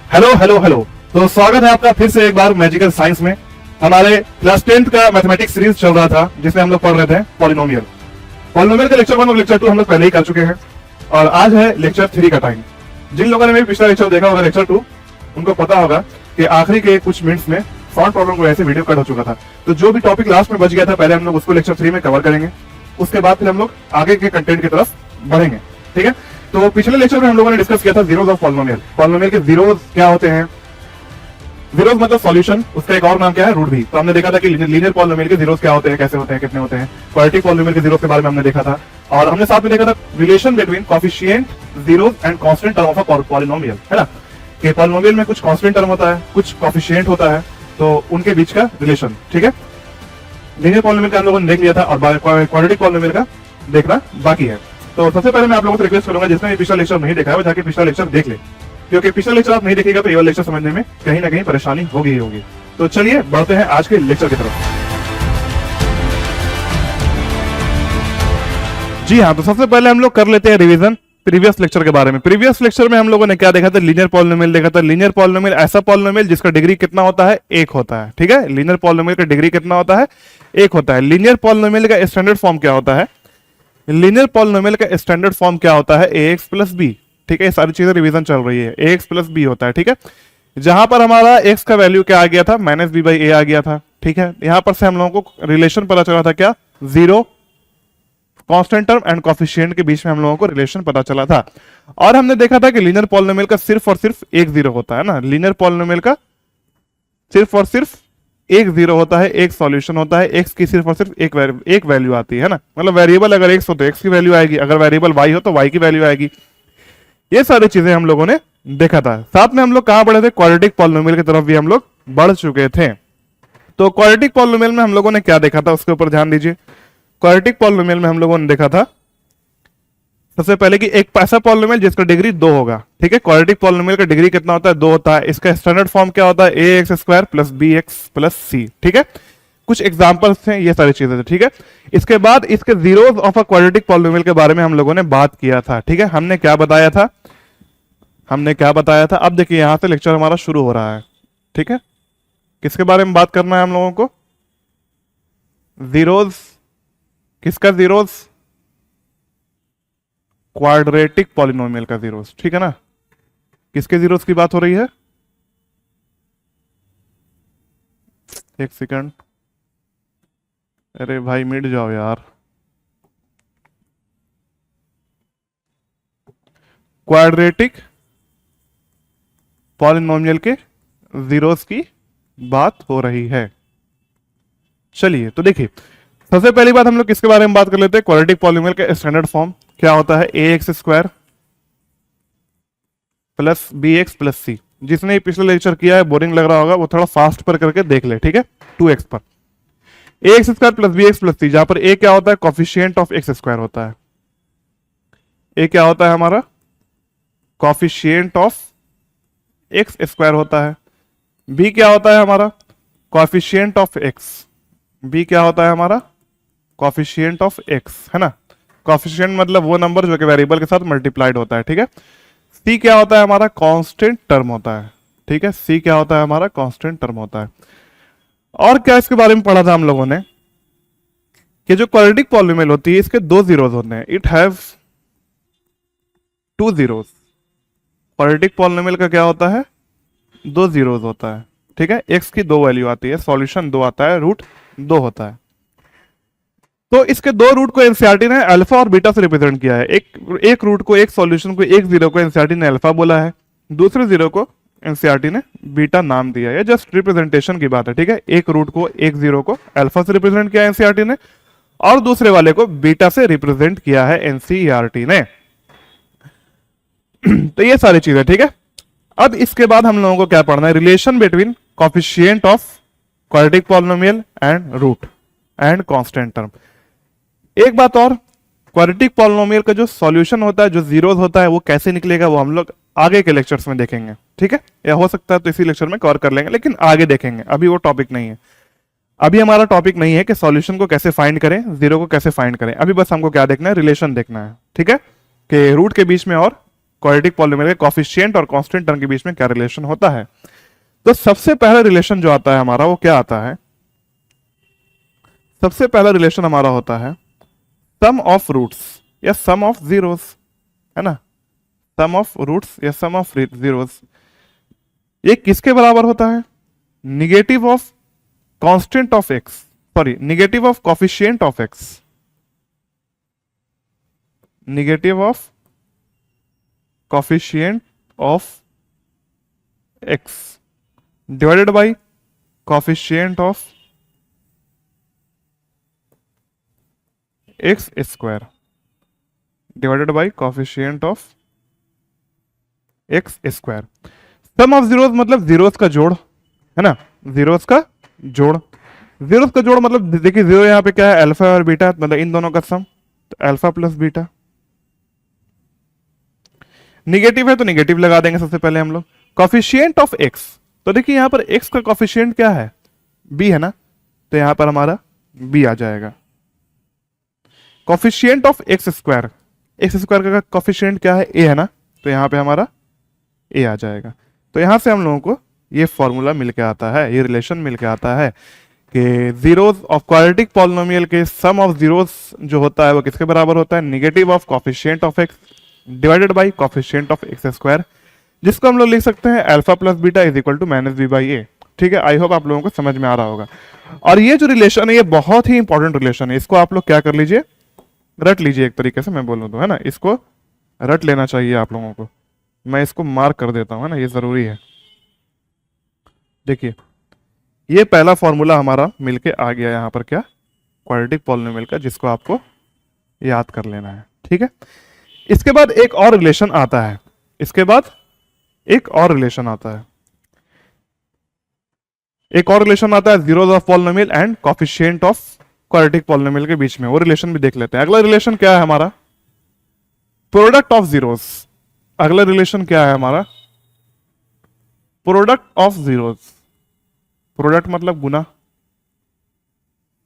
Hello hello hello. तो स्वागत है आपका फिर से एक बार मैजिकल साइंस में। हमारे क्लास 10th का मैथमेटिक्स सीरीज चल रहा था जिसमें हम लोग पढ़ रहे थे पॉलिनोमियल। पॉलिनोमियल का लेक्चर 1 और लेक्चर 2 हम लोग पहले ही कर चुके हैं और आज है लेक्चर 3 का टाइम। जिन लोगों ने मेरे पिछला लेक्चर देखा होगा लेक्चर 2, उनको पता होगा कि आखिरी के कुछ मिनट्स में सॉल्व प्रॉब्लम को ऐसे वीडियो कट हो चुका था। तो जो भी टॉपिक लास्ट में बच गया था पहले हम लोग उसको लेक्चर 3 में कवर करेंगे, उसके बाद फिर हम लोग आगे के कंटेंट की तरफ बढ़ेंगे। ठीक है, तो पिछले लेक्चर में हम लोगों ने डिस्कस किया था जीरोस ऑफ पॉलिनोमियल। पॉलिनोमियल के जीरोस क्या होते हैं? जीरोस मतलब सॉल्यूशन, उसका एक और नाम क्या है? रूट भी। तो हमने देखा था कि लीनियर पॉलिनोमियल के जीरोस क्या होते हैं, कैसे होते हैं, कितने होते हैं। क्वाड्रेटिक पॉलिनोमियल के जीरोस के बारे में हमने देखा था और हमने साथ में देखा था relation between coefficient, zeros and constant term of a polynomial, है ना। कि पॉलिनोमियल में कुछ कांस्टेंट टर्म होता है, कुछ कोएफिशिएंट होता है, तो उनके बीच का रिलेशन। ठीक है, लीनियर पॉलिनोमियल का हम लोगों ने देख लिया था और क्वाड्रेटिक पॉलिनोमियल का देखना बाकी है। तो सबसे पहले मैं आप लोगों से रिक्वेस्ट करूंगा जिसने पिछला लेक्चर नहीं देखा है वो जाके पिछला लेक्चर देख ले, क्योंकि पिछला लेक्चर आप नहीं देखेगा तो ये वाला लेक्चर समझने में कहीं ना कहीं परेशानी होगी ही होगी। तो चलिए बढ़ते हैं आज के लेक्चर की तरफ। जी हाँ, तो सबसे पहले हम लोग कर लेते हैं रिवीजन प्रीवियस लेक्चर के बारे में। प्रीवियस लेक्चर में हम लोगों ने क्या देखा था? लीनियर पॉलिनोमियल देखा था। लीनियर पॉलिनोमियल ऐसा पॉलिनोमियल जिसका डिग्री कितना होता है? 1 होता है। ठीक है, लीनियर पॉलिनोमियल का डिग्री कितना होता है? 1 होता है। लीनियर पॉलिनोमियल का स्टैंडर्ड फॉर्म क्या होता है? लीनियर पॉलिनोमियल का स्टैंडर्ड फॉर्म क्या होता है? ax plus B. ठीक है, ये सारी चीजें रिवीजन चल रही है। ax प्लस बी होता है। ठीक है, जहां पर हमारा x का वैल्यू क्या आ गया था? माइनस बी बाई ए आ गया था। ठीक है, यहां पर से हम लोगों को रिलेशन पता चला था क्या? Zero, constant term and coefficient के बीच में हम लोगों को रिलेशन पता चला था। और हमने देखा था कि लीनियर पॉलिनोमियल का सिर्फ और सिर्फ एक जीरो होता है ना। लीनियर पॉलिनोमियल का सिर्फ और सिर्फ एक जीरो होता है, एक सॉल्यूशन होता है, एक्स की सिर्फ और सिर्फ एक वैल्यू आती है ना। मतलब वेरिएबल अगर एक्स हो तो एक्स की वैल्यू आएगी, अगर वेरिएबल वाई हो तो वाई की वैल्यू आएगी। ये सारी चीजें हम लोगों ने देखा था। साथ में हम लोग कहां बढ़े थे? क्वाड्रेटिक पॉलिनोमियल की तरफ भी हम लोग बढ़ चुके थे। तो क्वाड्रेटिक पॉलिनोमियल में हम लोगों ने क्या देखा था उसके ऊपर ध्यान दीजिए। क्वाड्रेटिक पॉलिनोमियल में हम लोगों ने देखा था सबसे पहले कि एक ऐसा पॉलिनोमियल जिसका डिग्री 2 होगा। ठीक है, क्वाड्रेटिक पॉलिनोमियल का डिग्री कितना होता है? 2 होता है। इसका स्टैंडर्ड फॉर्म क्या होता है? ax square plus bx plus c। ठीक है, कुछ एग्जांपल्स थे, ये सारी चीजें थी। ठीक है, इसके बाद इसके zeros of a quadratic polynomial के बारे में हम लोगों ने बात किया था। ठीक है, हमने क्या बताया था? अब देखिए यहां से लेक्चर हमारा शुरू हो रहा है। ठीक है, किसके बारे में बात करना है हम लोगों को? जीरोस। किसका जीरोस? क्वाड्रेटिक पॉलिनोमियल का जीरोस। ठीक है ना, किसके जीरोस की बात हो रही है? एक सेकंड, अरे भाई मिट जाओ यार। क्वाड्रेटिक पॉलिनोमियल के जीरोस की बात हो रही है। चलिए तो देखिए, सबसे पहली बात हम लोग किसके बारे में बात कर लेते हैं? क्वाड्रेटिक पॉलिनोमियल का स्टैंडर्ड फॉर्म क्या होता है? ax square plus bx plus c। जिसने पिछले लेक्चर किया है, बोरिंग लग रहा होगा, वो थोड़ा फास्ट पर करके देख ले। ठीक है, 2x पर ax square plus bx plus c, जहां पर a क्या होता है? कोएफिशिएंट ऑफ x स्क्वायर होता है। a क्या होता है हमारा? कोएफिशिएंट ऑफ x स्क्वायर होता है। b क्या होता है हमारा? Coefficient of x। b क्या होता है हमारा? कोएफिशिएंट ऑफ x, है ना। कोएफिशिएंट मतलब वो नंबर जो कि वेरिएबल के साथ मल्टीप्लाइड होता है। ठीक है, c क्या होता है हमारा? कांस्टेंट टर्म होता है। ठीक है, c क्या होता है हमारा? कांस्टेंट टर्म होता है। और क्या इसके बारे में पढ़ा था हम लोगों ने कि जो क्वाड्रेटिक पॉलिनोमियल होती है इसके 2 जीरोस होते हैं। It have 2 zeros. Quadratic polynomial का क्या होता है? 2 जीरोस होता है। ठीक है, x की 2 वैल्यू आती है, सॉल्यूशन 2 आता है, रूट 2 होता है। तो इसके 2 रूट को एनसीईआरटी ने अल्फा और बीटा से रिप्रेजेंट किया है। एक रूट को, एक सॉल्यूशन को, एक जीरो को एनसीईआरटी ने अल्फा बोला है, दूसरे जीरो को एनसीईआरटी ने बीटा नाम दिया है। जस्ट रिप्रेजेंटेशन की बात है। ठीक है, एक रूट को, एक जीरो को अल्फा से रिप्रेजेंट किया एनसीईआरटी ने और दूसरे वाले को बीटा से रिप्रेजेंट किया है एनसीईआरटी ने। तो ये सारी चीजें। ठीक है, अब इसके बाद हम लोगों को क्या पढ़ना है? Relation between coefficient of quadratic polynomial and root and constant term. एक बात और, क्वाड्रेटिक पॉलिनोमियल का जो सॉल्यूशन होता है, जो जीरोस होता है, वो कैसे निकलेगा वो हम लोग आगे के लेक्चर्स में देखेंगे। ठीक है, या हो सकता है तो इसी लेक्चर में कवर कर लेंगे, लेकिन आगे देखेंगे, अभी वो टॉपिक नहीं है। अभी हमारा टॉपिक नहीं है कि सॉल्यूशन को कैसे फाइंड करें, जीरो को कैसे फाइंड करें। अभी बस हमको क्या देखना है? रिलेशन देखना है। ठीक है, कि रूट के बीच में और क्वाड्रेटिक पॉलिनोमियल के कोफिशिएंट और कांस्टेंट टर्म के बीच में क्या रिलेशन होता है। तो सबसे पहला रिलेशन जो आता है हमारा वो क्या आता है, सबसे पहला रिलेशन हमारा होता है सम ऑफ रूट्स या सम ऑफ जीरोस, है ना, सम ऑफ रूट्स या सम ऑफ जीरोस। ये किसके बराबर होता है, negative of constant of x, sorry negative of coefficient of x, negative of coefficient of x divided by coefficient of x square divided by coefficient of x square. Sum of zeros मतलब zeros का जोड़, है ना, zeros का जोड़, zeros का जोड़ मतलब देखिए जीरो यहां पे क्या है, अल्फा और बीटा, मतलब इन दोनों का सम, तो अल्फा प्लस बीटा। निगेटिव है तो निगेटिव लगा देंगे सबसे पहले हम लोग। कोफिशिएंट ऑफ एक्स, तो देखिए यहां पर एक्स का कोफिशिएंट क्या है, बी है ना, तो यहां पर हमारा बी आ जाएगा। Coefficient of x square, x square का कोफिशिएंट क्या है, ए है ना, तो यहां पे हमारा ए आ जाएगा। तो यहां से हम लोगों को ये फॉर्मूला मिल के आता है, ये रिलेशन मिल के आता है कि जीरोस ऑफ क्वाड्रेटिक पॉलिनोमियल के सम ऑफ जीरोस जो होता है वो किसके बराबर होता है, negative of coefficient of x divided by coefficient of x square, जिसको हम लोग लिख सकते हैं alpha plus beta is equal to minus b by a. ठीक है, आई होप आप लोगों को समझ में आ रहा होगा। और ये जो रिलेशन है ये बहुत ही इंपॉर्टेंट रिलेशन है, इसको आप लोग क्या कर लीजिए, रट लीजिए एक तरीके से मैं बोलूं तो, है ना, इसको रट लेना चाहिए आप लोगों को। मैं इसको मार्क कर देता हूं, है ना, ये जरूरी है। देखिए ये पहला फॉर्मूला हमारा मिलके आ गया यहां पर क्या, क्वाड्रेटिक पॉलिनोमियल का, जिसको आपको याद कर लेना है। ठीक है, इसके बाद एक और रिलेशन आता है, इसके बाद एक और रिलेशन आता है, एक और रिलेशन आता है zeros of polynomial and coefficient of quadratic polynomial के बीच में, वो रिलेशन भी देख लेते हैं। अगला रिलेशन क्या है हमारा, प्रोडक्ट ऑफ जीरोस। अगला रिलेशन क्या है हमारा, प्रोडक्ट ऑफ जीरोस। प्रोडक्ट मतलब गुना,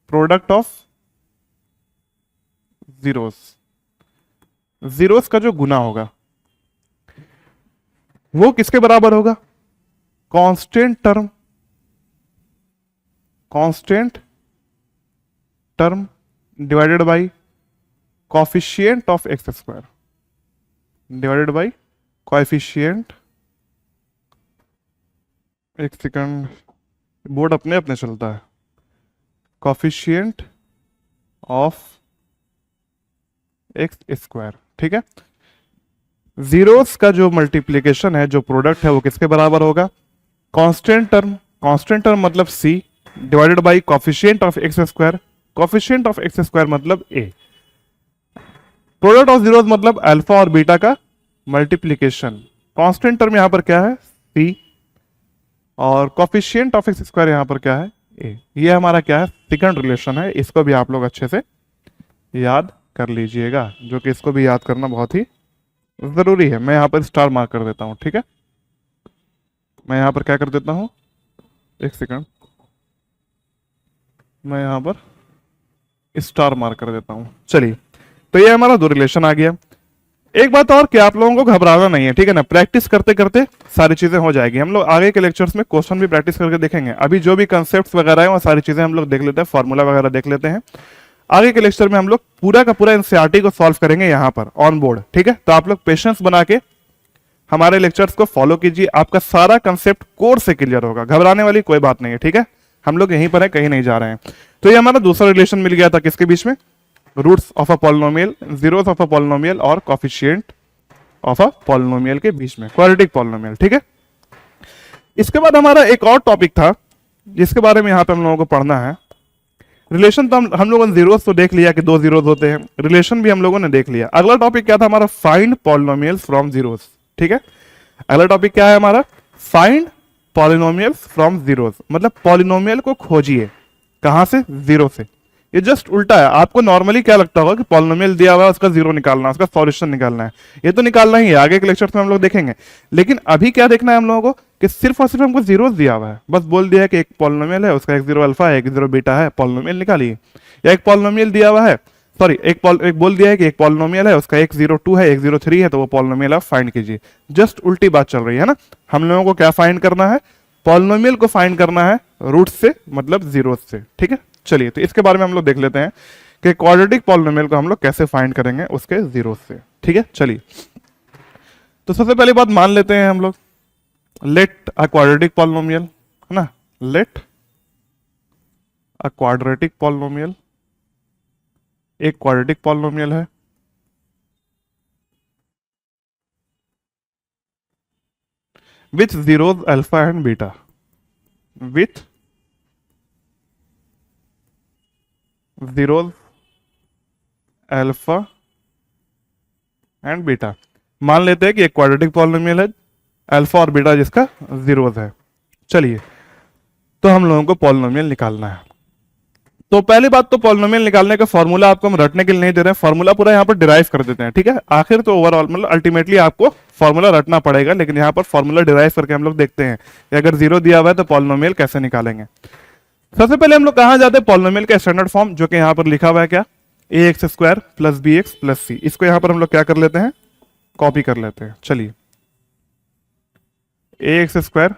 प्रोडक्ट ऑफ जीरोस, जीरोस का जो गुना होगा वो किसके बराबर होगा, constant term, constant term divided by coefficient of x square divided bye coefficient, एक सेकंड बोर्ड अपने अपने चलता है, कोफिशिएंट ऑफ एक्स स्क्वायर। ठीक है, जीरोस का जो मल्टीप्लीकेशन है, जो प्रोडक्ट है वो किसके बराबर होगा, कांस्टेंट टर्म, कांस्टेंट टर्म मतलब C divided by coefficient of x square, coefficient of x square मतलब ए। प्रोडक्ट ऑफ जीरोस मतलब अल्फा और बीटा का मल्टीप्लीकेशन, कांस्टेंट टर्म यहां पर क्या है सी, और कोफिशिएंट ऑफ एक्स स्क्वायर यहां पर क्या है ए। ये हमारा क्या है, सेकंड रिलेशन है, इसको भी आप लोग अच्छे से याद कर लीजिएगा, जो कि इसको भी याद करना बहुत ही जरूरी है। मैं यहां पर स्टार मार्क कर देता हूं। ठीक है, मैं यहां पर क्या कर देता हूं, एक सेकंड, मैं यहां पर स्टार मार्क कर देता हूं। चलिए, तो ये हमारा दो रिलेशन आ गया। एक बात और कि आप लोगों को घबराना नहीं है, ठीक है ना, प्रैक्टिस करते करते सारी चीजें हो जाएगी। हम लोग आगे के लेक्चर्स में क्वेश्चन भी प्रैक्टिस करके देखेंगे। अभी जो भी कंसेप्ट्स वगैरह है वो सारी चीजें हम लोग देख लेते हैं, फॉर्मूला वगैरह देख लेते हैं। आगे के लेक्चर में हम लोग पूरा का पूरा एनसीईआरटी को सॉल्व करेंगे यहाँ पर ऑन बोर्ड। ठीक है, तो आप लोग पेशेंस बना के हमारे लेक्चर्स को फॉलो कीजिए, आपका सारा कंसेप्ट कोर्स से क्लियर होगा, घबराने वाली कोई बात नहीं है। ठीक है, हम लोग यहीं पर है, कहीं नहीं जा रहे हैं। तो ये हमारा दूसरा रिलेशन मिल गया था किसके बीच में, roots of a polynomial, zeros of a polynomial और कोफिशिएंट ऑफ अ पॉलिनोमियल के बीच में, क्वाड्रेटिक पॉलिनोमियल। ठीक है, इसके बाद हमारा एक और टॉपिक था जिसके बारे में यहाँ पे हम लोगों को पढ़ना है। रिलेशन तो हम लोगों ने जीरोस तो देख लिया कि दो जीरोस होते हैं, रिलेशन भी हम लोगों ने देख लिया। अगला टॉपिक क्या था हमारा, फाइंड पॉलिनोमियल्स फ्रॉम जीरोस। ठीक है, अगला टॉपिक क्या है हमारा, फाइंड पॉलिनोमियल्स फ्रॉम जीरोस, मतलब पॉलिनोमियल को खोजिए, कहां से, जीरो से। ये जस्ट उल्टा है, आपको नॉर्मली क्या लगता होगा कि पॉलिनोमियल दिया हुआ है उसका जीरो निकालना, उसका सॉल्यूशन निकालना है, ये तो निकालना ही है, आगे के लेक्चर्स में हम लोग देखेंगे। लेकिन अभी क्या देखना है हम लोगों को कि सिर्फ और सिर्फ हमको जीरोस दिया हुआ है, बस बोल दिया है कि एक पॉलिनोमियल है, उसका एक जीरो अल्फा है, एक जीरो बीटा है, पॉलिनोमियल निकालिए। या एक पॉलिनोमियल दिया हुआ है, सॉरी एक बोल दिया है कि एक पॉलिनोमियल है, उसका x02 है, x03 है, तो वो पॉलिनोमियल आप फाइंड कीजिए। जस्ट उल्टी बात चल रही है ना। हम लोगों को क्या फाइंड करना है, पॉलिनोमियल को फाइंड करना है रूट से, मतलब जीरो से। ठीक है, चलिए तो इसके बारे में हम लोग देख लेते हैं कि क्वाड्रेटिक पॉलिनोमियल को हम लोग कैसे फाइंड करेंगे उसके जीरो से। ठीक है, चलिए तो सबसे पहली बात मान लेते हैं हम लोग, लेट अ क्वाड्रेटिक पॉलिनोमियल, है ना, लेट अ क्वाड्रेटिक पॉलिनोमियल, एक क्वाड्रेटिक पॉलिनोमियल है with zeros alpha and beta, with zeros alpha and beta. मान लेते हैं कि एक क्वाड्रेटिक पॉलिनोमियल है, अल्फा और बीटा जिसका जीरोज है। चलिए तो हम लोगों को पॉलिनोमियल निकालना है। तो पहली बात तो पॉलिनोमियल निकालने का फॉर्मूला आपको हम रटने के लिए नहीं दे रहे हैं, फॉर्मूला पूरा यहाँ पर डिराइव कर देते हैं। ठीक है, आखिर तो ओवरऑल मतलब अल्टीमेटली आपको फॉर्मूला रटना पड़ेगा, लेकिन यहाँ पर फॉर्मूला डिराइव करके हम लोग देखते हैं कि अगर जीरो दिया हुआ है तो पॉलिनोमियल कैसे निकालेंगे। सबसे पहले हम लोग कहाँ जाते हैं, पॉलिनोमियल का स्टैंडर्ड फॉर्म, जो कि यहाँ पर लिखा हुआ है क्या, a x square plus B x plus c. इसको यहाँ पर हम लोग क्या कर लेते हैं, कॉपी कर लेते हैं। चलिए a x square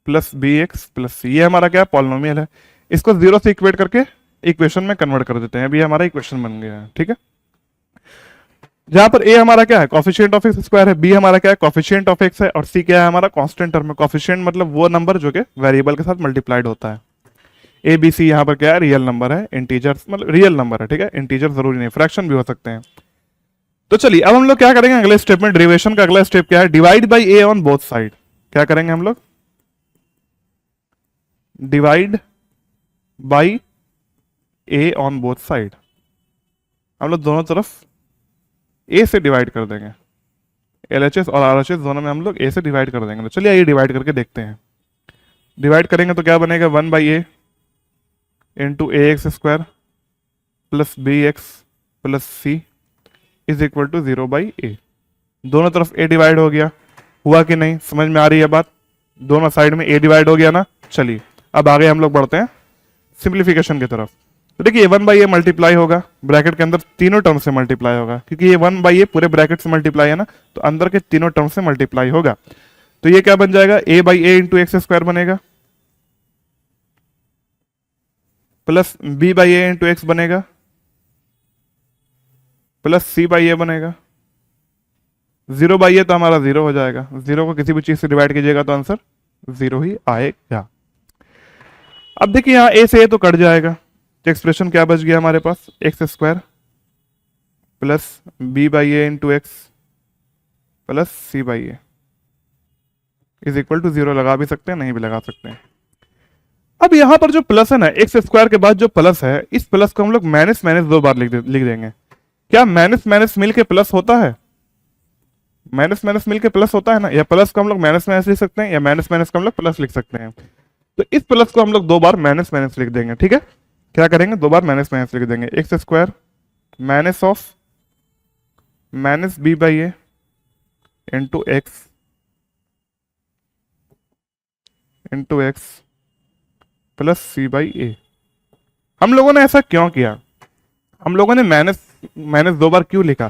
plus B x plus c, ये हमारा क्या पॉलिनोमियल है। इसको जीरो से इक्वेट करके इक्वेशन में कन्वर्ट कर देते हैं, अभी हमारा इक्वेशन बन गया है। ठीक है, जहां पर ए हमारा क्या है, कॉफिशिएंट ऑफ एक्स स्क्वायर है, बी हमारा क्या है, कॉफिशिएंट ऑफ एक्स है, और सी क्या है हमारा, कांस्टेंट टर्म है। कॉफिशिएंट मतलब वो नंबर जो कि वेरिएबल के साथ मल्टीप्लाइड होता है। ए बी सी यहाँ पर क्या है, रियल नंबर है, इंटीजर मतलब रियल नंबर है। ठीक है, इंटीजर जरूरी नहीं, फ्रैक्शन भी हो सकते हैं। तो चलिए अब हम लोग क्या करेंगे, अगले स्टेप में डेरिवेशन का अगला स्टेप क्या है, divide by A on both side. क्या करेंगे हम लोग, divide by A on both side, हम लोग दोनों तरफ ए से डिवाइड कर देंगे। एलएचएस और आरएचएस दोनों में हम लोग ए से डिवाइड कर देंगे। तो चलिए ये डिवाइड करके देखते हैं। डिवाइड करेंगे तो क्या बनेगा, 1/a into A x square plus B x plus C is equal to 0/a। दोनों तरफ a डिवाइड हो गया, हुआ कि नहीं, समझ में आ रही है बात, दोनों साइड में a डिवाइड हो गया ना। चलिए अब आगे हम लोग बढ़ते हैं सिंप्लीफिकेशन की तरफ। तो देखिए 1/a मल्टीप्लाई होगा, ब्रैकेट के अंदर तीनों टर्म से मल्टीप्लाई होगा, क्योंकि ये 1/a पूरे ब्रैकेट से मल्टीप्लाई है ना, तो अंदर के तीनों टर्म से मल्टीप्लाई होगा। तो ये क्या बन जाएगा, a/a इंटू एक्स स्क्वायर बनेगा, प्लस b/a इंटू एक्स बनेगा, प्लस c/a बनेगा। 0/a तो हमारा 0 हो जाएगा, 0 को किसी भी चीज से डिवाइड कीजिएगा तो आंसर 0 ही आएगा। अब देखिए यहाँ a से a तो कट जाएगा, तो एक्सप्रेशन क्या बच गया हमारे पास, x square plus b/a into x plus c/a is equal to 0 लगा भी सकते हैं, नहीं भी लगा सकते हैं। अब यहां पर जो प्लस है ना, एक्स स्क्वायर के बाद जो प्लस है, इस प्लस को हम लोग माइनस माइनस दो बार लिख देंगे। क्या माइनस माइनस मिलके प्लस होता है, माइनस माइनस मिलके प्लस होता है ना, या प्लस को हम लोग माइनस माइनस लिख सकते हैं, या माइनस माइनस को हम लोग प्लस लिख सकते हैं। तो इस प्लस को हम लोग दो बार माइनस माइनस लिख देंगे। ठीक है, क्या करेंगे, दो बार माइनस माइनस लिख देंगे, x square minus of minus b/a into x plus c/a। हम लोगों ने ऐसा क्यों किया, हम लोगों ने माइनस माइनस दो बार क्यों लिखा,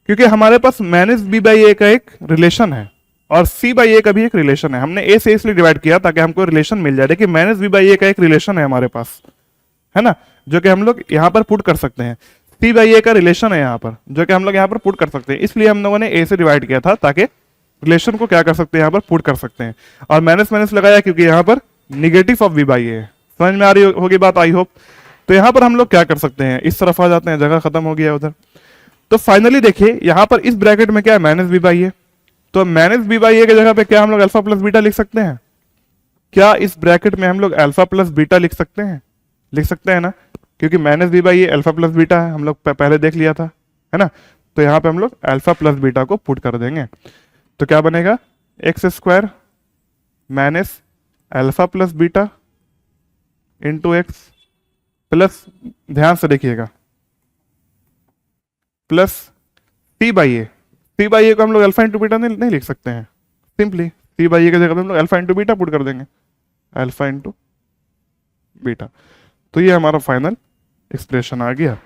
क्योंकि हमारे पास माइनस b/a का एक रिलेशन है और c/a का भी एक रिलेशन है। हमने a से इसलिए डिवाइड किया ताकि हमको रिलेशन मिल जाए। देखिए माइनस b/a का एक रिलेशन है हमारे पास, है ना, जो कि हम लोग यहाँ पर पुट कर सकते हैं। c/a का रिलेशन है यहाँ पर, जो कि हम लोग यहाँ पर पुट कर सकते हैं। इसलिए हम लोगों ने a से डिवाइड किया था ताकि रिलेशन को क्या कर सकते हैं, यहाँ पर पुट कर सकते हैं। और माइनस माइनस लगाया क्योंकि यहाँ पर निगेटिव ऑफ b/a है। समझ में आ रही होगी बात, आई होप। तो यहाँ पर हम लोग क्या कर सकते हैं, इस तरफ आ जाते हैं, जगह खत्म हो गया उधर। तो फाइनली देखिए यहाँ पर इस ब्रैकेट में क्या है, माइनस b/a। तो माइनस b/a की जगह पे क्या हम लोग अल्फा प्लस बीटा लिख सकते हैं, क्या इस ब्रैकेट में हम लोग अल्फा प्लस बीटा लिख सकते हैं, लिख सकते हैं ना, क्योंकि minus b/a alpha plus beta है, हम लोग पहले देख लिया था, है ना। तो यहाँ पे हम लोग अल्फा प्लस बीटा को पुट कर देंगे। तो क्या बनेगा, x square minus alpha plus beta into x plus, ध्यान से देखिएगा, प्लस c/a को हम लोग अल्फा इंटू बीटा नहीं लिख सकते हैं, सिंपली c/a की जगह पे हम लोग अल्फा इंटू बीटा पुट कर देंगे, अल्फा इंटू बीटा। तो ये हमारा फाइनल एक्सप्रेशन आ गया।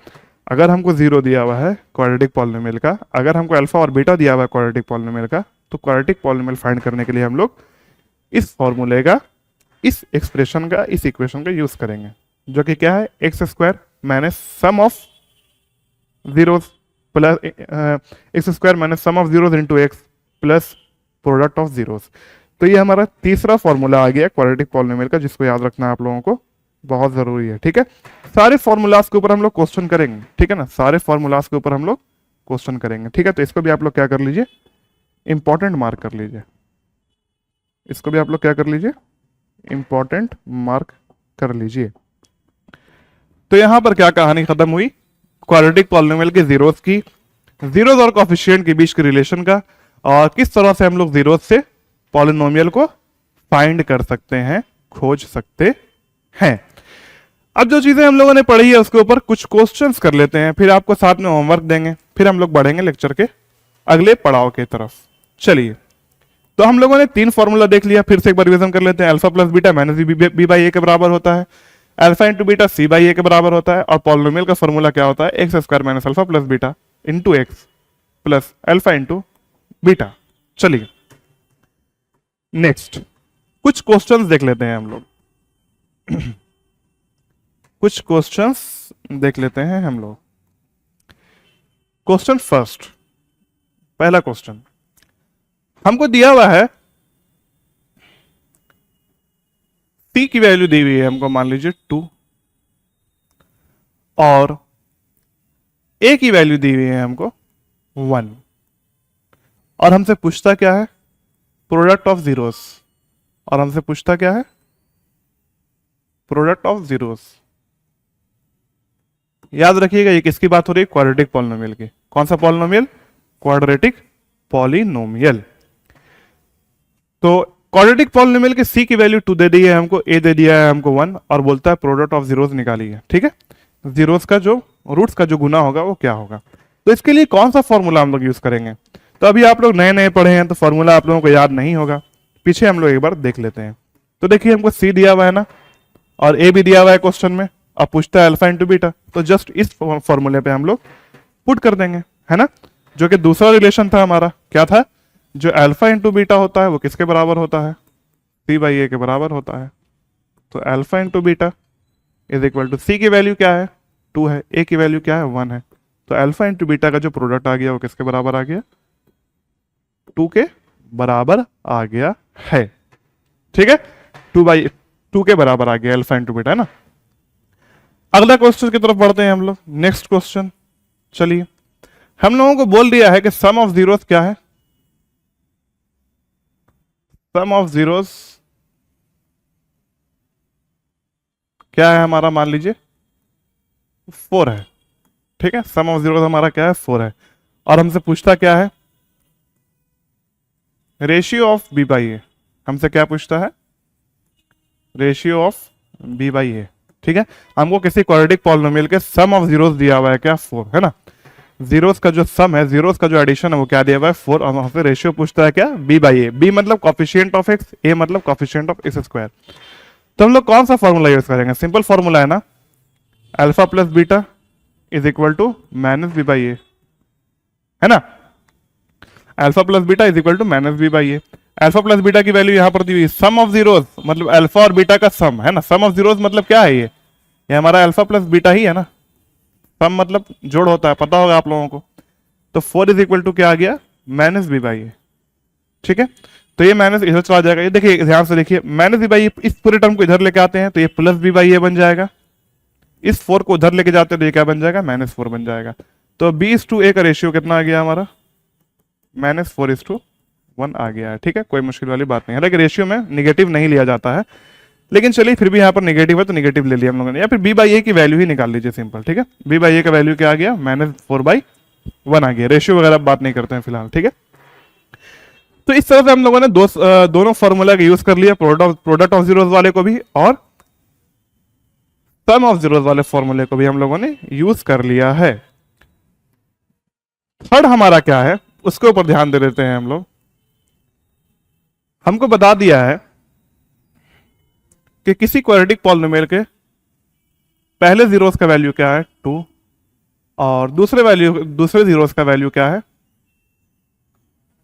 अगर हमको जीरो दिया हुआ है क्वाड्रेटिक पॉलिनोमियल का, अगर हमको अल्फा और बीटा दिया हुआ है क्वाड्रेटिक पॉलिनोमियल का, तो क्वाड्रेटिक पॉलिनोमियल फाइंड करने के लिए हम लोग इस फॉर्मूले का, इस एक्सप्रेशन का, इस इक्वेशन का यूज करेंगे, जो कि क्या है, x square minus sum of zeros plus x square minus sum of zeros into x plus product of zeros. तो ये हमारा तीसरा फॉर्मूला आ गया क्वाड्रेटिक पॉलिनोमियल का, जिसको याद रखना आप लोगों को बहुत जरूरी है। ठीक है, सारे फॉर्मूलाज के ऊपर हम लोग क्वेश्चन करेंगे। ठीक है ना, सारे फॉर्मूलाज के ऊपर हम लोग क्वेश्चन करेंगे। ठीक है, तो इसको भी आप लोग क्या कर लीजिए, इंपॉर्टेंट मार्क कर लीजिए। इसको भी आप लोग क्या कर लीजिए, इंपॉर्टेंट मार्क कर लीजिए। तो यहां पर क्या कहानी खत्म हुई, क्वाड्रेटिक पॉलिनोमियल के जीरोस की, जीरोस और कोफिशिएंट के बीच के रिलेशन का, और किस तरह से हम लोग जीरोस से पॉलिनोमियल को फाइंड कर सकते हैं, खोज सकते हैं। अब जो चीजें हम लोगों ने पढ़ी है उसके ऊपर कुछ क्वेश्चंस कर लेते हैं, फिर आपको साथ में होमवर्क देंगे, फिर हम लोग बढ़ेंगे लेक्चर के अगले पड़ाव के तरफ। चलिए, तो हम लोगों ने तीन फॉर्मूला देख लिया, फिर से एक बार रिवीजन कर लेते हैं। Alpha plus beta minus b by a के बराबर होता है, alpha into beta c by a के बराबर होता है, और पॉलिनोमियल का फॉर्मूला क्या होता है, x square minus alpha plus beta into x plus alpha into beta. चलिए नेक्स्ट कुछ क्वेश्चंस देख लेते हैं हम लोग कुछ क्वेश्चंस देख लेते हैं हम लोग। क्वेश्चन फर्स्ट, पहला क्वेश्चन हमको दिया हुआ है, सी की वैल्यू दी हुई है हमको, मान लीजिए 2, और ए की वैल्यू दी हुई है हमको 1, और हमसे पूछता क्या है, प्रोडक्ट ऑफ जीरोस, और हमसे पूछता क्या है, प्रोडक्ट ऑफ जीरोस। याद रखिएगा ये किसकी बात हो रही है, क्वाड्रेटिक पॉलिनोमियल की। कौन सा पॉलिनोमियल, क्वाड्रेटिक पॉलिनोमियल। तो क्वाड्रेटिक पॉलिनोमियल के सी की वैल्यू 2 दे दी है हमको, ए दे दिया है हमको 1, और बोलता है प्रोडक्ट ऑफ जीरोस निकालिए। ठीक है, जीरोस का जो रूट्स का जो गुना होगा वो क्या होगा। तो इसके लिए कौन सा फॉर्मूला हम लोग यूज करेंगे, तो अभी आप लोग नए नए पढ़े हैं तो फॉर्मूला आप लोगों को याद नहीं होगा, पीछे हम लोग एक बार देख लेते हैं। तो देखिए हमको सी दिया हुआ है ना, और ए भी दिया हुआ है क्वेश्चन में, अब पूछता है अल्फा इंटू बीटा, तो जस्ट इस फॉर्मूले पे हम लोग पुट कर देंगे, है ना। जो कि दूसरा रिलेशन था हमारा, क्या था, जो अल्फा इंटू बीटा होता है वो किसके बराबर होता है, सी बाई ए के बराबर होता है। तो alpha into beta is equal to, c की वैल्यू क्या है 2 है, ए की वैल्यू क्या है 1 है, तो अल्फा इंटू बीटा का जो प्रोडक्ट आ गया वो किसके बराबर आ गया, 2 के बराबर आ गया है। ठीक है, 2 के बराबर आ गया अल्फा इंटू बीटा, है ना। अगला क्वेश्चन की तरफ बढ़ते हैं हम लोग, नेक्स्ट क्वेश्चन। चलिए, हम लोगों को बोल दिया है कि सम ऑफ जीरोस क्या है, सम ऑफ जीरोस क्या है हमारा, मान लीजिए 4 है। ठीक है, सम ऑफ जीरोस हमारा क्या है, 4 है, और हमसे पूछता क्या है, रेशियो ऑफ बी बाई ए। हमसे क्या पूछता है, ratio of B by a. ठीक है, हमको किसी क्वाड्रेटिक पॉलिनोमियल के सम ऑफ जीरोस दिया हुआ है क्या, 4, है ना। जीरोस का जो सम है, जीरोस का जो एडिशन है वो क्या दिया हुआ है 4, और हमसे रेशियो पूछता है क्या, बी बाई ए। बी मतलब कॉफिशिएंट ऑफ एक्स, ए मतलब कॉफिशिएंट ऑफ एक्स स्क्वायर। तो हम लोग कौन सा फॉर्मूला यूज करेंगे, सिंपल फॉर्मूला है ना, alpha plus beta is equal to minus b by a, है ना। Alpha plus beta is equal to minus b by a. Alpha plus beta की वैल्यू यहां पर दी हुई, सम ऑफ जीरोस मतलब अल्फा और बीटा का सम, है ना। सम ऑफ जीरोस मतलब क्या है, ये हमारा अल्फा प्लस बीटा ही है ना, सम मतलब जोड़ होता है, पता होगा आप लोगों को। तो 4 इज इक्वल टू क्या आ गया, माइनस बी बाई ए। ठीक है, तो ये माइनस इधर चला जाएगा, ये देखिए ध्यान से देखिए, माइनस बी बाई ए, इस पूरे टर्म को इधर लेके आते हैं तो ये प्लस बी बाई ए बन जाएगा, इस 4 को उधर लेके जाते हैं तो ये क्या बन जाएगा, -4 बन जाएगा। तो b/a का रेशियो कितना आ गया हमारा, -4:1 आ गया है। ठीक है, कोई मुश्किल वाली बात नहीं है, हालांकि रेशियो में निगेटिव नहीं लिया जाता है, लेकिन चलिए फिर भी यहाँ पर निगेटिव है तो निगेटिव ले लिया हम लोगों ने, या फिर b/a की वैल्यू ही निकाल लीजिए सिंपल। ठीक है, b/a का वैल्यू क्या आ गया, -4/1 आ गया। रेशियो वगैरह बात नहीं करते हैं फिलहाल। ठीक है, तो इस तरह से हम लोगों ने दोनों फॉर्मूला का यूज कर लिया, प्रोडक्ट ऑफ जीरोस वाले को भी और सम ऑफ जीरोस वाले फॉर्मूले को भी हम लोगों ने यूज कर लिया है। थर्ड हमारा क्या है उसके ऊपर ध्यान दे देते हैं हम लोग। हमको बता दिया है कि किसी क्वाड्रेटिक पॉलिनोमियल के पहले जीरोस का वैल्यू क्या है 2, और दूसरे जीरोस का वैल्यू क्या है?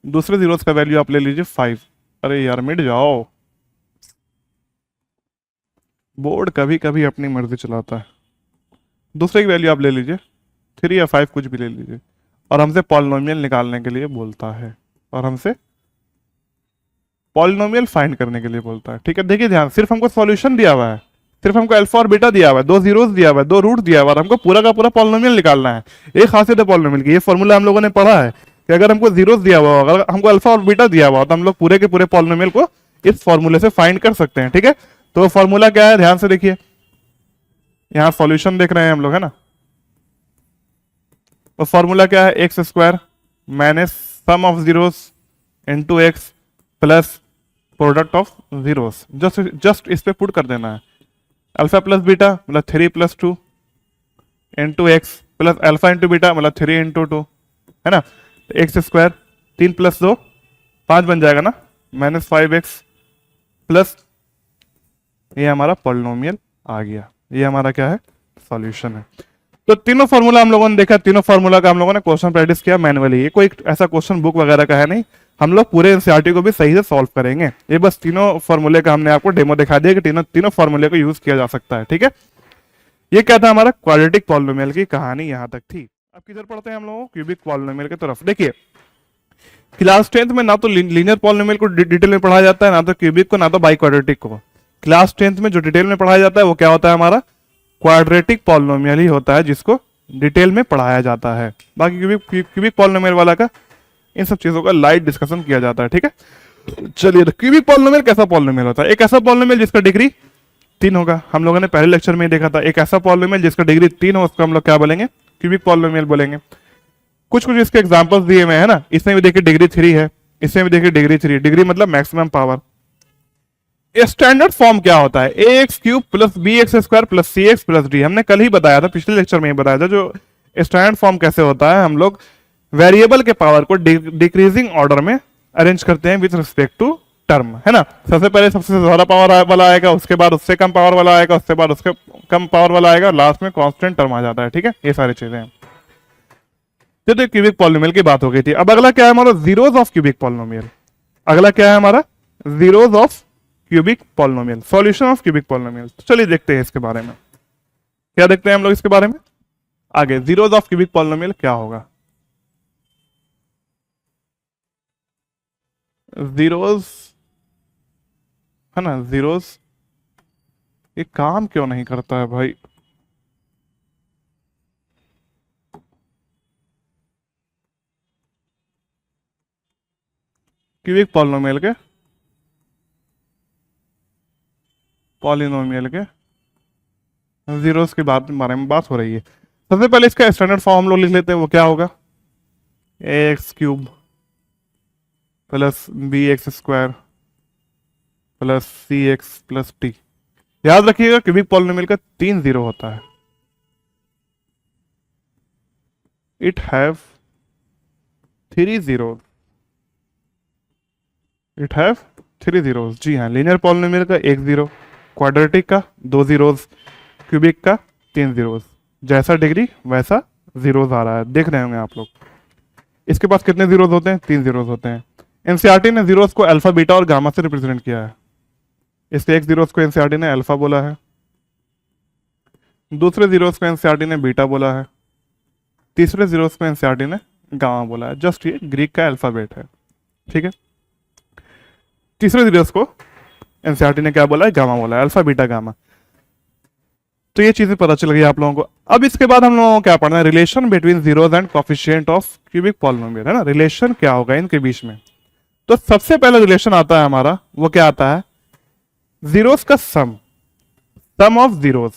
दूसरे जीरोस का वैल्यू आप ले लीजिए 5। अरे यार मिट जाओ, बोर्ड कभी कभी अपनी मर्जी चलाता है। दूसरे की वैल्यू आप ले लीजिए 3 या 5, कुछ भी ले लीजिए, और हमसे पॉलिनोमियल निकालने के लिए बोलता है, और हमसे पॉलिनोमियल फाइंड करने के लिए बोलता है। ठीक है, देखिए ध्यान, सिर्फ हमको सॉल्यूशन दिया हुआ है, सिर्फ हमको अल्फा और बीटा दिया हुआ है, 2 जीरोस दिया हुआ है, 2 रूट दिया हुआ है, और हमको पूरा का पूरा पॉलिनोमियल निकालना है। एक खासियत है पॉलिनोमियल की, ये फॉर्मूला हम लोगों ने पढ़ा है कि अगर हमको जीरोस दिया हुआ होगा, अगर हमको अल्फा और बीटा दिया हुआ हो, तो हम लोग पूरे के पूरे पॉलिनोमियल को इस फॉर्मूले से फाइंड कर सकते हैं। ठीक है, तो फॉर्मूला क्या है, ध्यान से देखिए, यहाँ सॉल्यूशन देख रहे हैं हम लोग, है ना। तो फॉर्मूला क्या है, x square minus sum of zeros into x plus product of zeros. Just इस पे पुट कर देना है, अल्फा प्लस बीटा मतलब 3 + 2 into x plus alpha into beta मतलब 3 × 2, है ना। एक्स स्क्वायर 3 + 2 5 बन जाएगा ना, -5x प्लस ये हमारा पॉलिनोमियल आ गया। ये हमारा क्या है, सॉल्यूशन है। तो तीनों फार्मूला हम लोगों ने देखा, तीनों फार्मूला का हम लोगों ने क्वेश्चन प्रैक्टिस किया मैनुअली। ये कोई ऐसा क्वेश्चन बुक वगैरह का है नहीं, हम लोग पूरे एनसीईआरटी को भी सही से सॉल्व करेंगे। ये बस तीनों फार्मूले का हमने आपको डेमो दिखा दिया कि तीनों फार्मूले को यूज किया जा सकता है। ठीक है, ये क्या था, हमारा क्वाड्रेटिक पॉलिनोमियल की कहानी यहाँ तक थी। अब किधर पढ़ते हैं हम लोग, क्यूबिक पॉलिनोमियल की तरफ। देखिए क्लास 10th में ना तो लीनियर पॉलिनोमियल को डिटेल में पढ़ाया जाता है, ना तो क्यूबिक को, ना तो बाई क्वाड्रेटिक को। क्लास 10th में जो डिटेल में पढ़ाया जाता है वो क्या होता है, हमारा क्वाड्रेटिक पॉलिनोमियल ही होता है, जिसको डिटेल में पढ़ाया जाता है। बाकी क्यूबिक पॉलिनोमियल वाला का इन सब चीजों का लाइट डिस्कशन किया जाता है। ठीक है, चलिए, तो क्यूबिक पॉलिनोमियल कैसा पॉलिनोमियल होता है, एक ऐसा पॉलिनोमियल जिसका डिग्री 3 होगा। हम लोगों ने पहले लेक्चर में ही देखा था, एक ऐसा पॉलिनोमियल जिसका डिग्री 3 हो, उसको हम लोग क्या बोलेंगे, क्यूबिक पॉलिनोमियल बोलेंगे। कुछ इसके एग्जांपल्स दिए हुए हैं ना, इसमें भी देखिए डिग्री 3 है, इसमें भी देखिए डिग्री 3, डिग्री मतलब मैक्सिमम पावर। स्टैंडर्ड फॉर्म क्या होता है, ax³ + bx² + cx + d। हमने कल ही बताया था, पिछले लेक्चर में ही बताया था, जो स्टैंडर्ड फॉर्म कैसे होता है, हम लोग वेरिएबल के पावर को डिक्रीजिंग ऑर्डर में अरेंज करते हैं विद रिस्पेक्ट टू टर्म, है ना। सबसे पहले सबसे ज्यादा पावर वाला आएगा, उसके बाद उससे कम पावर वाला आएगा, उसके बाद उसके कम पावर वाला आएगा, लास्ट में कांस्टेंट टर्म आ जाता है। ठीक है, ये सारी चीजें हैं। तो क्यूबिक पॉलिनोमियल की बात हो गई थी। अब अगला क्या है हमारा, जीरोस ऑफ क्यूबिक पॉलिनोमियल। अगला क्या है हमारा, zeros of cubic polynomial, solution of cubic polynomial. तो चलिए देखते हैं इसके बारे में, क्या देखते हैं हम लोग इसके बारे में आगे। जीरोस ऑफ क्यूबिक पॉलिनोमियल क्या होगा, जीरोस, है ना, जीरोस। ये काम क्यों नहीं करता है भाई, क्यूबिक पॉलिनोमियल के जीरोस के बारे में बात हो रही है। सबसे पहले इसका स्टैंडर्ड फॉर्म हम लोग लिख लेते हैं, वो क्या होगा, ax³ + bx² + cx + d। याद रखिएगा क्यूबिक पॉलिनोमियल का 3 जीरो होता है, it have 3 zero, it have 3 zeros. जी हाँ, लीनियर पॉलिनोमियल का 1 जीरो, क्वाड्रेटिक का 2 जीरोस, क्यूबिक का 3 जीरोस। जैसा डिग्री वैसा जीरोस आ रहा है, देख रहे होंगे आप लोग। इसके पास कितने जीरोस होते हैं, 3 जीरोस होते हैं। एनसीईआरटी ने जीरोस को अल्फा, बीटा और गामा से रिप्रेजेंट किया है। इसके एक जीरोस को एनसीईआरटी ने अल्फा बोला है, दूसरे जीरोस को एनसीईआरटी ने बीटा बोला है, तीसरे जीरोस को एनसीईआरटी ने गामा बोला है। जस्ट ये ग्रीक का अल्फाबेट है। ठीक है, तीसरे जीरोस को एनसीईआरटी ने क्या बोला है, गामा बोला है, अल्फा बीटा गामा। तो ये चीजें पता चल गई आप लोगों को। अब इसके बाद हम लोगों को क्या पढ़ना है, relation between zeros and coefficient of cubic polynomial, है ना। रिलेशन क्या होगा इनके बीच में, तो सबसे पहला रिलेशन आता है हमारा, वो क्या आता है, जीरोस का सम ऑफ जीरोस,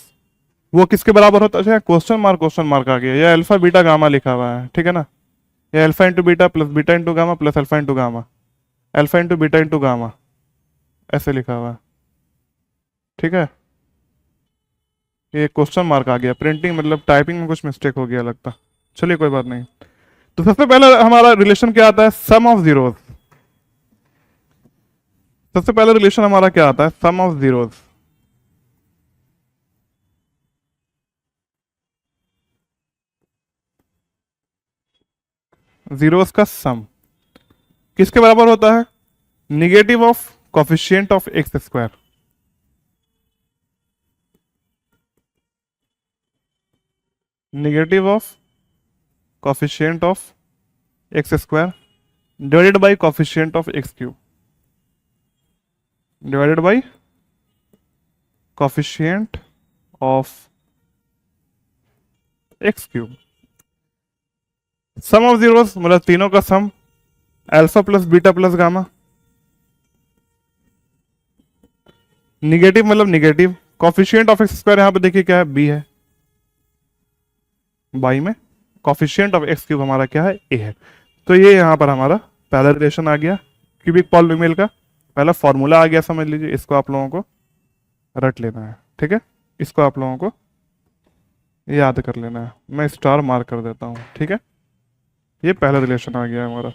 वो किसके बराबर होता है, क्वेश्चन मार्क आ गया, या अल्फा बीटा गामा लिखा हुआ है, ठीक है ना, या alpha into beta plus beta into gamma plus alpha into gamma, alpha into beta into gamma, ऐसे लिखा हुआ है। ठीक है, ये क्वेश्चन मार्क आ गया, प्रिंटिंग मतलब टाइपिंग में कुछ मिस्टेक हो गया लगता। चलिए कोई बात नहीं। तो सबसे पहले हमारा रिलेशन क्या आता है, सम ऑफ जीरोस। सबसे पहले रिलेशन हमारा क्या आता है, सम ऑफ जीरोस। जीरोस का सम किसके बराबर होता है? Negative of coefficient of x square. Negative of coefficient of x square divided by coefficient of x cube divided by coefficient of x cube. Sum of zeros मतलब तीनों का sum, alpha plus beta plus gamma. Negative मतलब negative, coefficient of x square यहां पे देखिए क्या है, B है, बाई में कॉफिशिएंट ऑफ एक्स क्यूब हमारा क्या है, ए है। तो ये यहां पर हमारा पहला रिलेशन आ गया क्यूबिक पॉलिनोमियल का, पहला फॉर्मूला आ गया, समझ लीजिए। इसको आप लोगों को रट लेना है, ठीक है, इसको आप लोगों को याद कर लेना है। मैं स्टार मार्क कर देता हूं, ठीक है। ये पहला रिलेशन आ गया हमारा।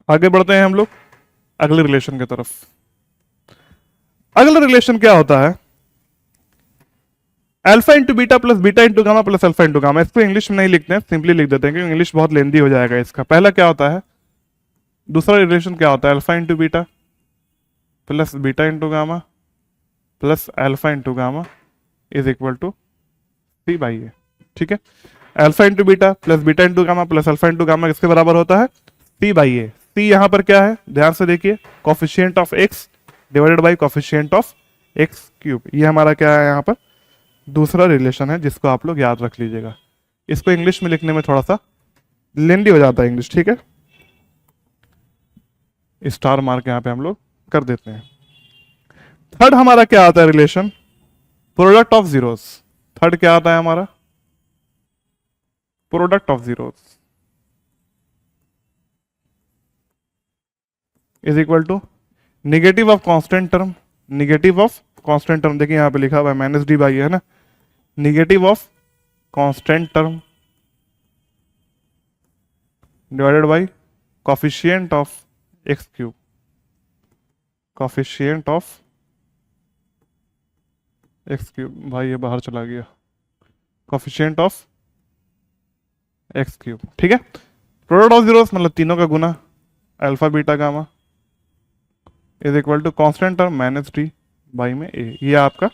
आगे बढ़ते हैं हम लोग अगले रिलेशन की तरफ। अगला रिलेशन क्या होता है? Alpha into beta into gamma plus alpha into gamma. इसको इंग्लिश में नहीं लिखते हैं, सिंपली लिख देते हैं क्योंकि इंग्लिश बहुत लेंदी हो जाएगा इसका। पहला क्या होता है, दूसरा रिलेशन क्या होता है? Alpha into beta plus beta into gamma plus alpha into gamma is equal to c by a, ठीक है। Alpha into beta plus beta into gamma plus alpha into gamma किसके बराबर होता है? सी बाई ए। सी यहां पर क्या है, ध्यान से देखिए, coefficient of x divided by coefficient of x cube. ये हमारा क्या है यहाँ पर, दूसरा रिलेशन है जिसको आप लोग याद रख लीजिएगा। इसको इंग्लिश में लिखने में थोड़ा सा लेंदी हो जाता है इंग्लिश, ठीक है। स्टार मार्क यहाँ पे हम लोग कर देते हैं। थर्ड हमारा क्या आता है relation? Product of zeros. Third क्या आता है हमारा? Product of zeros is equal to negative of constant term. Negative of constant term देखिए यहां पे लिखा हुआ है माइनस डी बाई है ना, negative of constant term divided by coefficient of x cube. Coefficient of x cube, भाई ये बाहर चला गया, कोफिशिएंट ऑफ एक्स क्यूब, ठीक है। प्रोडक्ट ऑफ जीरोस मतलब तीनों का गुना, alpha beta gamma is equal to constant term minus d by में ए। ये आपका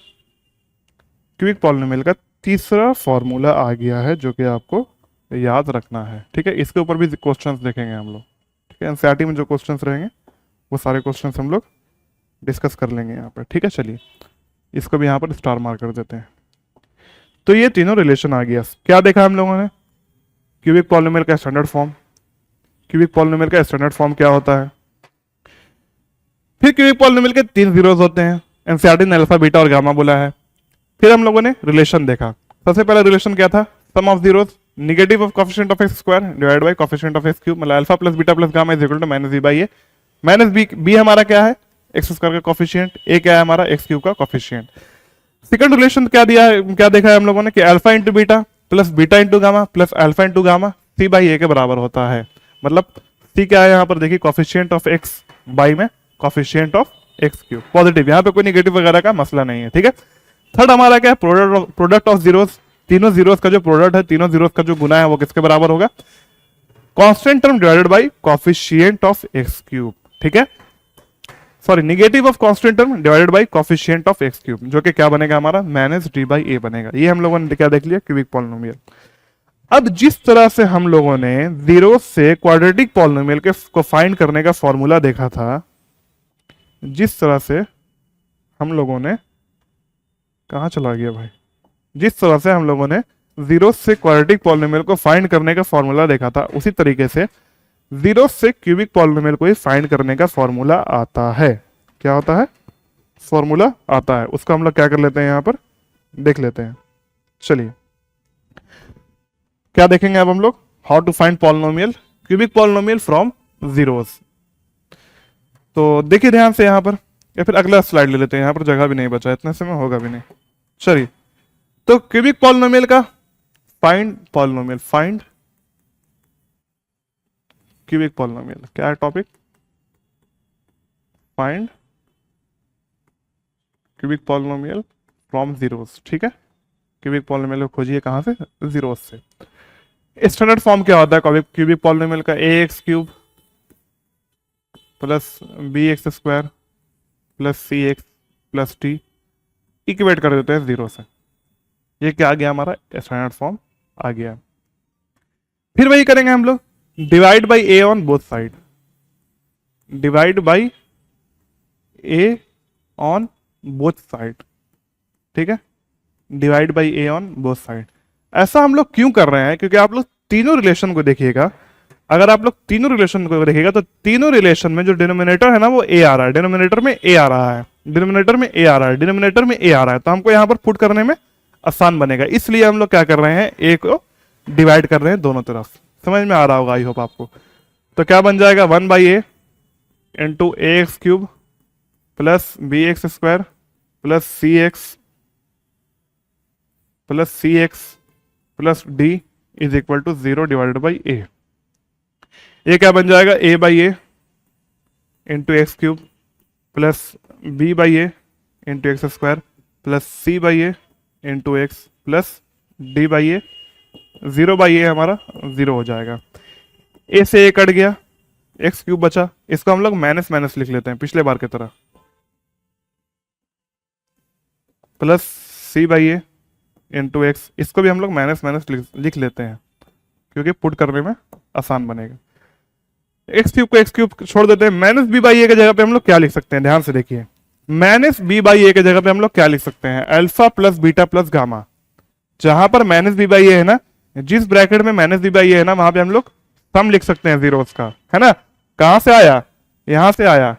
क्यूबिक पॉलिनोमियल का तीसरा फॉर्मूला आ गया है जो कि आपको याद रखना है, ठीक है। इसके ऊपर भी क्वेश्चंस देखेंगे हम लोग, ठीक है। एनसीईआरटी में जो क्वेश्चंस रहेंगे वो सारे क्वेश्चंस हम लोग डिस्कस कर लेंगे यहाँ पर, ठीक है। चलिए इसको भी यहाँ पर स्टार मार्क कर देते हैं। तो ये तीनों रिलेशन आ गया। क्या देखा हम लोगों ने? क्यूबिक पॉलिनोमियल का स्टैंडर्ड फॉर्म। क्यूबिक पॉलिनोमियल का स्टैंडर्ड फॉर्म क्या होता है? फिर क्यूबिक पॉलिनोमियल के तीन जीरोस होते हैं, एनसीईआरटी ने अल्फा बीटा और गामा बोला है। फिर हम लोगों ने रिलेशन देखा। सबसे पहला रिलेशन क्या था? Sum of zeros, negative of coefficient of x square divide by coefficient of x cube, मतलब alpha plus beta plus gamma is equal to minus b by a. Minus b, b हमारा क्या है? X square का coefficient, a क्या है हमारा? X cube का coefficient. Second relation क्या दिया है, क्या देखा है हम लोगों ने कि alpha into beta plus beta into gamma plus alpha into gamma c by a के बराबर होता है। मतलब सी क्या है यहाँ पर देखिए, कोफिशिएंट ऑफ एक्स बाई में coefficient of x cube, positive, यहाँ पे कोई निगेटिव वगैरह का मसला नहीं है, ठीक है। थर्ड हमारा क्या है? Product of zeros. तीनों जीरोस का जो प्रोडक्ट है, तीनों जीरोस का जो गुना है वो किसके बराबर होगा? Constant term divided by coefficient of x cube, ठीक है। Sorry, negative of constant term divided by coefficient of x cube, जो कि क्या बनेगा हमारा? माइनस डी बाई ए बनेगा। ये हम लोगों ने क्या देख लिया? Cubic polynomial. अब जिस तरह से हम लोगों ने जीरो से क्वाड्रेटिक पॉलिनोमियल के को फाइंड करने का फॉर्मूला देखा था, जिस तरह से हम लोगों ने, कहां चला गया भाई, जिस तरह से हम लोगों ने जीरो से क्वाड्रेटिक पॉलिनोमियल को फाइंड करने का फॉर्मूला देखा था, उसी तरीके से जीरो से क्यूबिक पॉलिनोमियल को ही फाइंड करने का फॉर्मूला आता है। क्या होता है? फॉर्मूला आता है। उसको हम लोग क्या कर लेते हैं, यहां पर देख लेते हैं। चलिए क्या देखेंगे अब हम लोग? How to find polynomial, cubic polynomial from zeros. तो देखिए ध्यान से यहां पर, या फिर अगला स्लाइड ले लेते हैं, यहां पर जगह भी नहीं बचा, इतने समय होगा भी नहीं। चलिए, तो क्यूबिक पॉलिनोमियल का find polynomial, find cubic polynomial, क्या है topic? Find cubic polynomial from zeros, ठीक है। क्यूबिक पॉलिनोमियल को खोजिए कहां से? जीरोस से। स्टैंडर्ड फॉर्म क्या होता है क्यूबिक पॉलिनोमियल का? A x cube plus B x square plus c x plus d, equate कर देते हैं 0 से। ये क्या आ गया हमारा? स्टैंडर्ड फॉर्म आ गया। फिर वही करेंगे हम लोग, divide by A on both side, divide by A on both side, ठीक है, divide by A on both side. ऐसा हम लोग क्यों कर रहे हैं? क्योंकि आप लोग तीनों रिलेशन को देखिएगा, अगर आप लोग तीनों रिलेशन को देखिएगा तो तीनों रिलेशन में जो डिनोमिनेटर है ना वो ए आ रहा है, डिनोमिनेटर में ए आ रहा है, डिनोमिनेटर में ए आ रहा है, डिनोमिनेटर में ए आ रहा है, तो हमको यहाँ पर पुट करने में आसान बनेगा। इसलिए हम लोग क्या कर रहे हैं, ए को डिवाइड कर रहे हैं दोनों तरफ। समझ में आ रहा होगा आई होप आपको। तो क्या बन जाएगा, 1/a into A x cube plus B x square plus c x plus d is equal to 0 divided by a. ये क्या बन जाएगा, a/a into x cube plus b/a into x square plus c/a into x plus d/a, 0/a हमारा 0 हो जाएगा। a से a cut गया, x cube बचा, इसको हम लोग माइनस माइनस लिख लेते हैं पिछले बार की तरह, प्लस c/a इंटू एक्स, इसको भी हम लोग माइनस माइनस लिख लेते हैं क्योंकि पुट करने में आसान बनेगा। एक्स क्यूब को एक्स क्यूब छोड़ देते हैं, माइनस b/a की जगह पे हम लोग क्या लिख सकते हैं, ध्यान से देखिए, माइनस b/a की जगह पे हम लोग क्या लिख सकते हैं, alpha plus beta plus gamma. जहां पर माइनस b/a है ना, जिस ब्रैकेट में माइनस b/a है ना, वहां पे हम लोग सम लिख सकते हैं जीरोस का, है ना। कहां से आया, यहां से आया,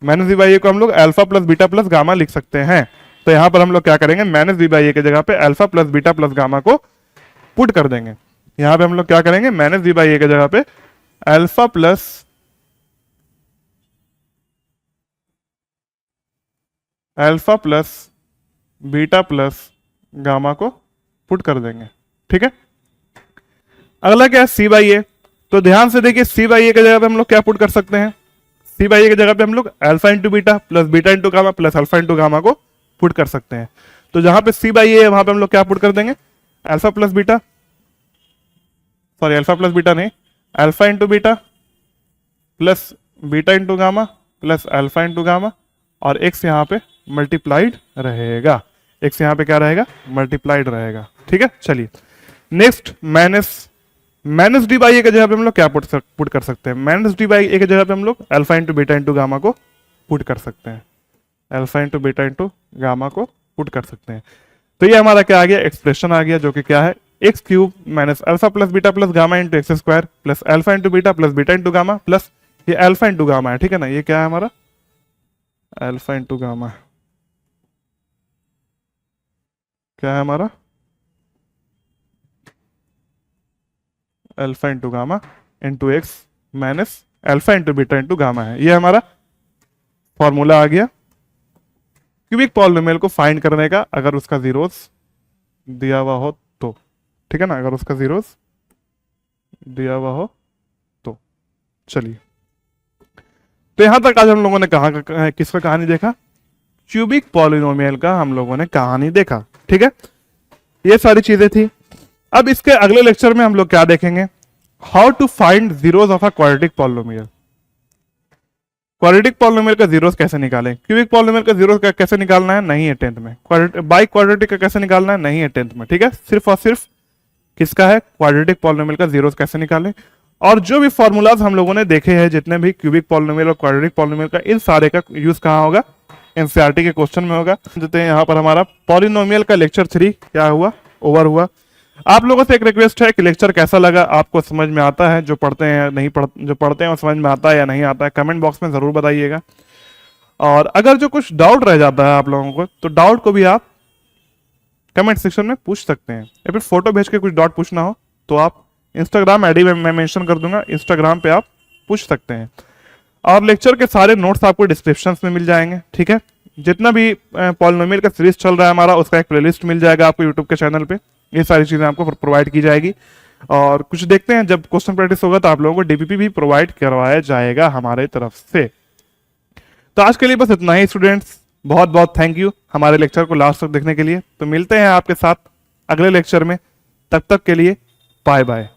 माइनस b/a को हम लोग alpha plus beta plus gamma लिख सकते हैं। तो यहां पर हम लोग क्या करेंगे, माइनस b/a की जगह पे alpha plus beta plus gamma को पुट कर देंगे। यहां पे हम लोग क्या करेंगे, माइनस b/a की जगह पे alpha plus beta plus gamma को पुट कर देंगे, ठीक है। अगला क्या है, c/a। तो ध्यान से देखिए, c/a की जगह पे हम लोग क्या पुट कर सकते हैं, c/a की जगह पे हम लोग alpha into beta plus beta into gamma plus alpha into gamma को पुट कर सकते हैं। तो जहां पे c/a है वहां पे हम लोग क्या पुट कर देंगे, अल्फा प्लस बीटा नहीं, alpha into beta plus beta into gamma plus alpha into gamma, और एक्स यहाँ पे मल्टीप्लाइड रहेगा, एक्स यहाँ पे क्या रहेगा, मल्टीप्लाइड रहेगा, ठीक है। चलिए नेक्स्ट, माइनस d/a की जगह पे हम लोग क्या पुट कर सकते हैं, माइनस d/a की जगह पे हम लोग alpha into beta into gamma को पुट कर सकते हैं, alpha into beta into gamma को पुट कर सकते हैं। तो ये हमारा क्या आ गया, एक्सप्रेशन आ गया, जो कि क्या है, x cube minus alpha plus beta plus gamma into x square plus alpha into beta plus beta into gamma plus ये अल्फा इंटू गामा है, ठीक है ना। ये क्या है हमारा, अल्फा इंटू गामा, क्या है हमारा, alpha into gamma into x minus alpha into beta into gamma है। ये हमारा फॉर्मूला आ गया क्यूबिक पॉलिनोमियल को फाइंड करने का, अगर उसका जीरोस दिया हुआ हो तो, ठीक है ना, अगर उसका जीरोस दिया हुआ हो तो। चलिए, तो यहां तक आज हम लोगों ने किसका कहानी देखा, क्यूबिक पॉलिनोमियल का हम लोगों ने कहानी देखा, ठीक है। ये सारी चीजें थी। अब इसके अगले लेक्चर में हम लोग क्या देखेंगे, how to find zeros of a quadratic polynomial. Quadratic polynomial का जीरोस कैसे निकालें, क्यूबिक पॉलिनोमियल का जीरोस कैसे निकालना है, नहीं है 10th में। बाई क्वाड्रेटिक का कैसे निकालना है, नहीं है 10th में, ठीक है। सिर्फ और सिर्फ किसका है, क्वाड्रेटिक पॉलिनोमियल का जीरोस कैसे निकालें। और जो भी फॉर्मूलाज हम लोगों ने देखे हैं, जितने भी क्यूबिक पॉलिनोमियल और क्वाड्रेटिक पॉलिनोमियल का, इन सारे का यूज कहाँ होगा, एनसीईआरटी के क्वेश्चन में होगा। देते हैं यहाँ पर हमारा पॉलिनोमियल का लेक्चर 3 क्या हुआ, ओवर हुआ। आप लोगों से एक रिक्वेस्ट है कि लेक्चर कैसा लगा, आपको समझ में आता है, जो पढ़ते हैं नहीं जो पढ़ते हैं वो समझ में आता है या नहीं आता है, कमेंट बॉक्स में जरूर बताइएगा। और अगर जो कुछ डाउट रह जाता है आप लोगों को, तो डाउट को भी आप कमेंट सेक्शन में पूछ सकते हैं, या फिर फोटो भेज के कुछ डाउट पूछना हो तो आप इंस्टाग्राम आईडी में मैं मेंशन कर दूंगा, इंस्टाग्राम पे आप पूछ सकते हैं। और लेक्चर के सारे नोट्स आपको डिस्क्रिप्शन में मिल जाएंगे, ठीक है। जितना भी पॉलिनोमियल का सीरीज चल रहा है हमारा, उसका एक प्लेलिस्ट मिल जाएगा आपको यूट्यूब के चैनल पे, ये सारी चीजें आपको प्रोवाइड की जाएगी। और कुछ देखते हैं, जब क्वेश्चन प्रैक्टिस होगा तो आप लोगों को डीपीपी भी प्रोवाइड करवाया जाएगा हमारे तरफ से। तो आज के लिए बस इतना ही स्टूडेंट्स, बहुत बहुत थैंक यू हमारे लेक्चर को लास्ट तक देखने के लिए। तो मिलते हैं आपके साथ अगले लेक्चर में, तब तक के लिए बाय बाय।